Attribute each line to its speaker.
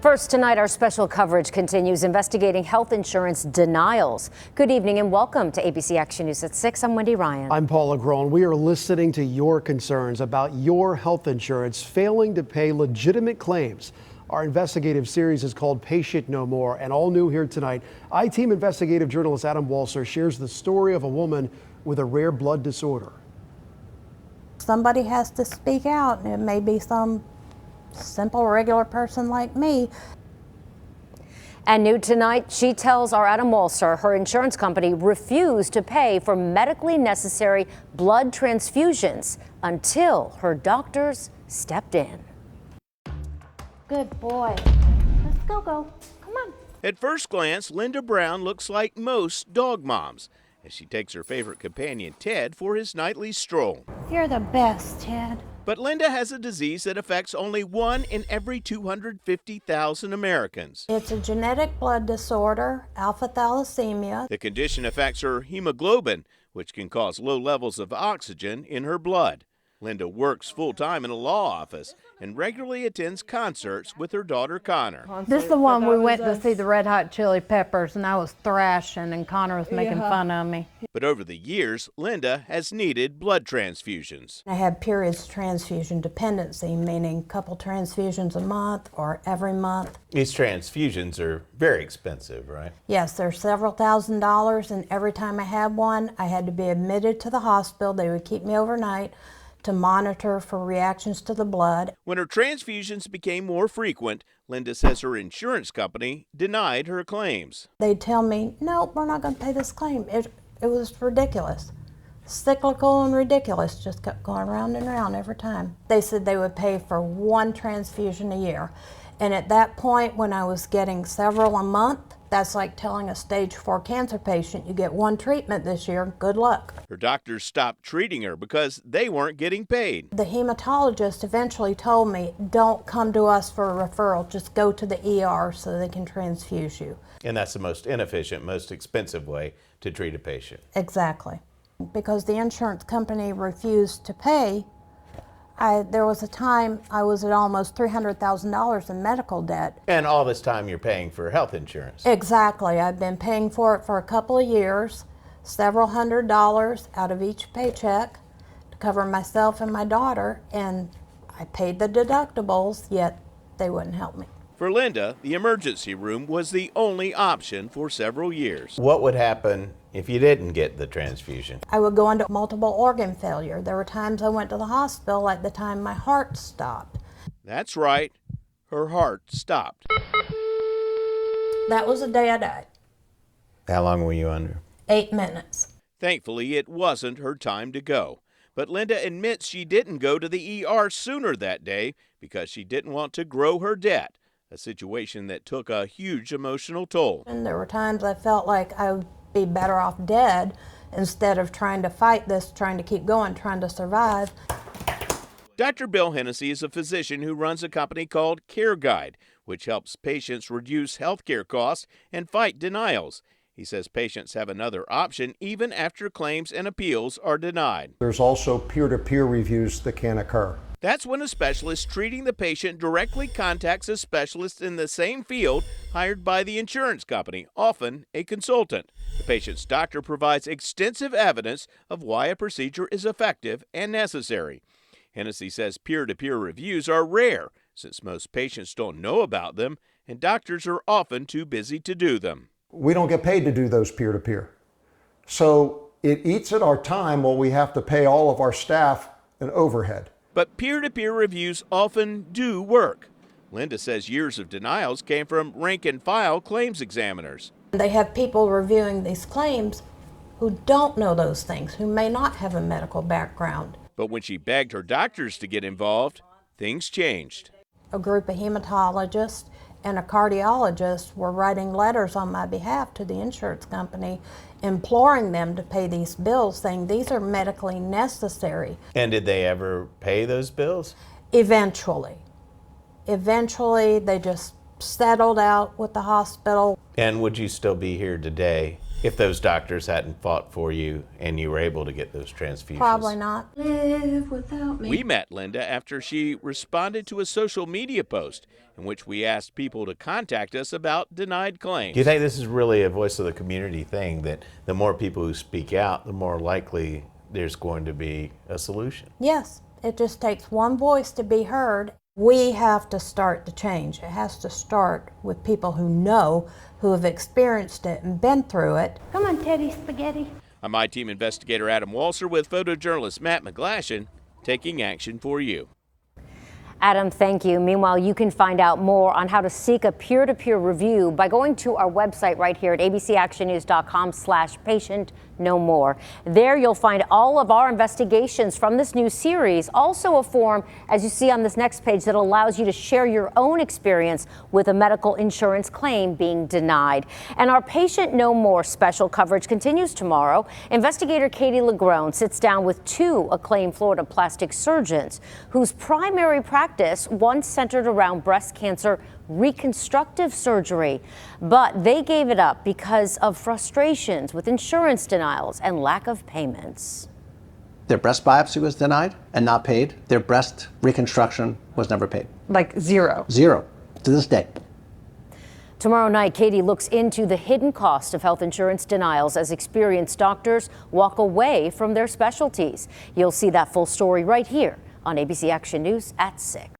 Speaker 1: First tonight, our special coverage continues investigating health insurance denials. Good evening and welcome to ABC Action News at 6. I'm Wendy Ryan.
Speaker 2: I'm Paula Groen. We are listening to your concerns about your health insurance failing to pay legitimate claims. Our investigative series is called Patient No More, and all new here tonight, I-Team investigative journalist Adam Walser shares the story of a woman with a rare blood disorder.
Speaker 3: Somebody has to speak out, and it may be some simple, regular person like me.
Speaker 1: And new tonight, she tells our Adam Walser her insurance company refused to pay for medically necessary blood transfusions until her doctors stepped in.
Speaker 3: Good boy. Let's go. Come on.
Speaker 4: At first glance, Linda Brown looks like most dog moms as she takes her favorite companion, Ted, for his nightly stroll.
Speaker 3: You're the best, Ted.
Speaker 4: But Linda has a disease that affects only 1 in every 250,000 Americans.
Speaker 3: It's a genetic blood disorder, alpha thalassemia.
Speaker 4: The condition affects her hemoglobin, which can cause low levels of oxygen in her blood. Linda works full-time in a law office and regularly attends concerts with her daughter, Connor.
Speaker 5: This is the one we went to see the Red Hot Chili Peppers, and I was thrashing, and Connor was making fun of me.
Speaker 4: But over the years, Linda has needed blood transfusions.
Speaker 3: I had periods transfusion dependency, meaning a couple transfusions a month or every month.
Speaker 6: These transfusions are very expensive, right?
Speaker 3: Yes, they're several $1,000s, and every time I had one, I had to be admitted to the hospital. They would keep me overnight to monitor for reactions to the blood.
Speaker 4: When her transfusions became more frequent, Linda says her insurance company denied her claims.
Speaker 3: They'd tell me, no, we're not going to pay this claim. It was ridiculous. Cyclical and ridiculous, just kept going round and round every time. They said they would pay for one transfusion a year. And at that point, when I was getting several a month, that's like telling a stage 4 cancer patient, you get one treatment this year, good luck.
Speaker 4: Her doctors stopped treating her because they weren't getting paid.
Speaker 3: The hematologist eventually told me, don't come to us for a referral, just go to the ER so they can transfuse you.
Speaker 6: And that's the most inefficient, most expensive way to treat a patient.
Speaker 3: Exactly. Because the insurance company refused to pay, there was a time I was at almost $300,000 in medical debt.
Speaker 6: And all this time you're paying for health insurance.
Speaker 3: Exactly. I've been paying for it for a couple of years, several $100s out of each paycheck to cover myself and my daughter, and I paid the deductibles, yet they wouldn't help me.
Speaker 4: For Linda, the emergency room was the only option for several years.
Speaker 6: What would happen if you didn't get the transfusion?
Speaker 3: I would go into multiple organ failure. There were times I went to the hospital like the time my heart stopped.
Speaker 4: That's right, her heart stopped.
Speaker 3: That was the day I died.
Speaker 6: How long were you under?
Speaker 3: 8 minutes.
Speaker 4: Thankfully, it wasn't her time to go. But Linda admits she didn't go to the ER sooner that day because she didn't want to grow her debt, a situation that took a huge emotional toll.
Speaker 3: And there were times I felt like I would be better off dead instead of trying to fight this, trying to keep going, trying to survive.
Speaker 4: Dr. Bill Hennessy is a physician who runs a company called Care Guide, which helps patients reduce health care costs and fight denials. He says patients have another option even after claims and appeals are denied.
Speaker 7: There's also peer-to-peer reviews that can occur.
Speaker 4: That's when a specialist treating the patient directly contacts a specialist in the same field hired by the insurance company, often a consultant. The patient's doctor provides extensive evidence of why a procedure is effective and necessary. Hennessy says peer-to-peer reviews are rare since most patients don't know about them and doctors are often too busy to do them.
Speaker 7: We don't get paid to do those peer-to-peer. So it eats at our time while we have to pay all of our staff an overhead.
Speaker 4: But peer-to-peer reviews often do work. Linda says years of denials came from rank-and-file claims examiners.
Speaker 3: They have people reviewing these claims who don't know those things, who may not have a medical background.
Speaker 4: But when she begged her doctors to get involved, things changed.
Speaker 3: A group of hematologists and a cardiologist were writing letters on my behalf to the insurance company, imploring them to pay these bills, saying these are medically necessary.
Speaker 6: And did they ever pay those bills?
Speaker 3: Eventually. Eventually, they just settled out with the hospital.
Speaker 6: And would you still be here today if those doctors hadn't fought for you and you were able to get those transfusions?
Speaker 3: Probably not.
Speaker 8: Live without me.
Speaker 4: We met Linda after she responded to a social media post in which we asked people to contact us about denied claims.
Speaker 6: Do you think this is really a voice of the community thing, that the more people who speak out, the more likely there's going to be a solution?
Speaker 3: Yes, it just takes one voice to be heard. We have to start the change. It has to start with people who know, who have experienced it and been through it.
Speaker 8: Come on, Teddy Spaghetti.
Speaker 4: I'm I-Team investigator Adam Walser with photojournalist Matt McGlashan, taking action for you.
Speaker 1: Adam, thank you. Meanwhile, you can find out more on how to seek a peer-to-peer review by going to our website right here at abcactionnews.com/patient-no-more. There you'll find all of our investigations from this new series. Also a form, as you see on this next page, that allows you to share your own experience with a medical insurance claim being denied. And our Patient No More special coverage continues tomorrow. Investigator Katie Lagrone sits down with two acclaimed Florida plastic surgeons whose primary practice once centered around breast cancer reconstructive surgery, but they gave it up because of frustrations with insurance denials and lack of payments.
Speaker 9: Their breast biopsy was denied and not paid. Their breast reconstruction was never paid.
Speaker 10: Like zero?
Speaker 9: Zero, to this day.
Speaker 1: Tomorrow night, Katie looks into the hidden cost of health insurance denials as experienced doctors walk away from their specialties. You'll see that full story right here on ABC Action News at 6.